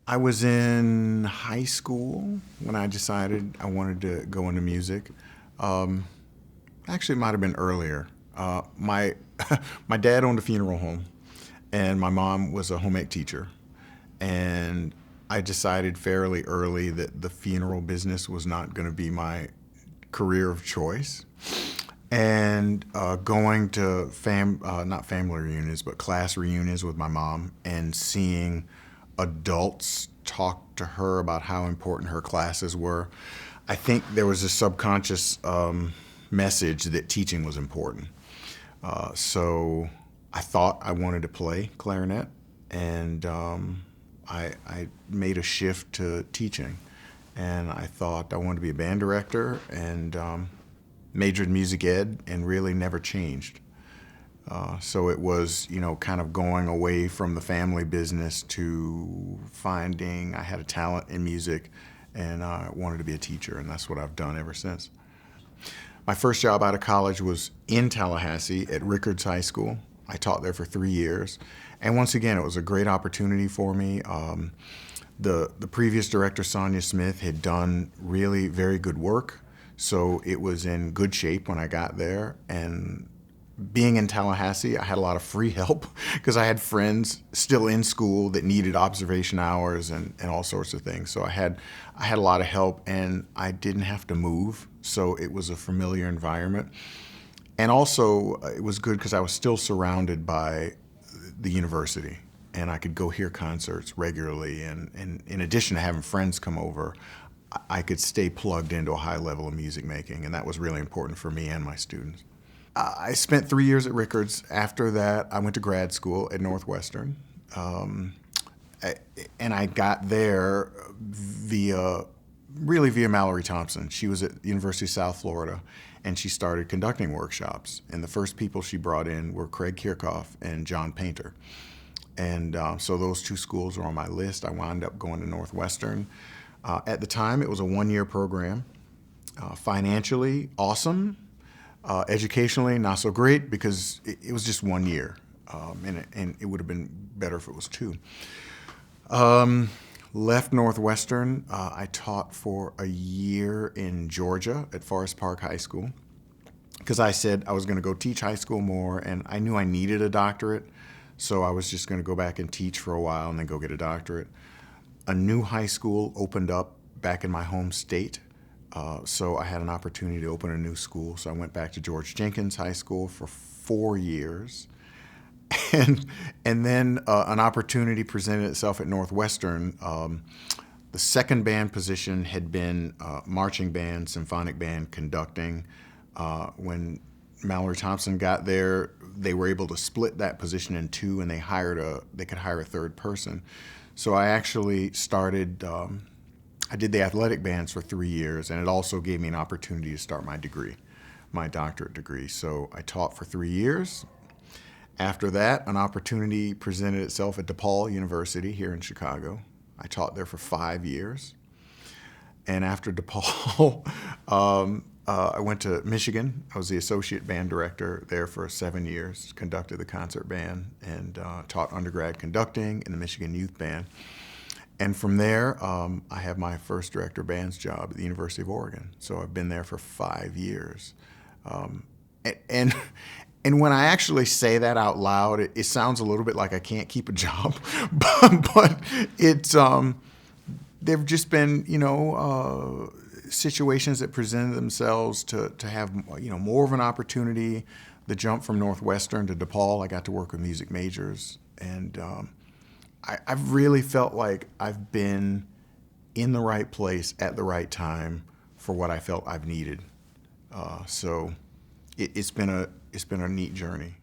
I was in high school when I decided I wanted to go into music. Um, Actually, it might have been earlier. My my dad owned a funeral home, and my mom was a home ec teacher. And I decided fairly early that the funeral business was not going to be my career of choice. And going to not family reunions, but class reunions with my mom, and seeing adults talk to her about how important her classes were, I think there was a subconscious message that teaching was important. So I thought I wanted to play clarinet, and I made a shift to teaching. And I thought I wanted to be a band director, and majored in music ed, and really never changed. So it was, kind of going away from the family business to finding I had a talent in music, and I wanted to be a teacher, and that's what I've done ever since. My first job out of college was in Tallahassee at Rickards High School. I taught there for 3 years. And once again, it was a great opportunity for me. The previous director, Sonia Smith, had done really very good work. So it was in good shape when I got there. And being in Tallahassee, I had a lot of free help because I had friends still in school that needed observation hours and all sorts of things. So I had a lot of help, and I didn't have to move. So it was a familiar environment. And also, it was good because I was still surrounded by the university, and I could go hear concerts regularly. And in addition to having friends come over, I could stay plugged into a high level of music making, and that was really important for me and my students. I spent 3 years at Rickards. After that, I went to grad school at Northwestern. And I got there really via Mallory Thompson. She was at the University of South Florida, and she started conducting workshops. And the first people she brought in were Craig Kirchhoff and John Painter. And so those two schools were on my list. I wound up going to Northwestern. At the time, it was a one-year program. Financially, awesome. Educationally, not so great because it was just 1 year. And it would have been better if it was two. Left Northwestern. I taught for a year in Georgia at Forest Park High School because I said I was going to go teach high school more, and I knew I needed a doctorate, so I was just going to go back and teach for a while and then go get a doctorate. A new high school opened up back in my home state, so I had an opportunity to open a new school, so I went back to George Jenkins High School for 4 years. And then an opportunity presented itself at Northwestern. The second band position had been marching band, symphonic band, conducting. When Mallory Thompson got there, they were able to split that position in two, and they could hire a third person. So I actually started. I did the athletic bands for 3 years, and it also gave me an opportunity to start my degree, my doctorate degree. So I taught for 3 years. After that, an opportunity presented itself at DePaul University here in Chicago. I taught there for 5 years. And after DePaul, I went to Michigan. I was the associate band director there for 7 years, conducted the concert band, and taught undergrad conducting in the Michigan Youth Band. And from there, I have my first director of bands job at the University of Oregon. So I've been there for 5 years. And when I actually say that out loud, it sounds a little bit like I can't keep a job, but it's there've just been situations that presented themselves to have more of an opportunity. The jump from Northwestern to DePaul, I got to work with music majors, and I've really felt like I've been in the right place at the right time for what I felt I've needed. So it's been a neat journey.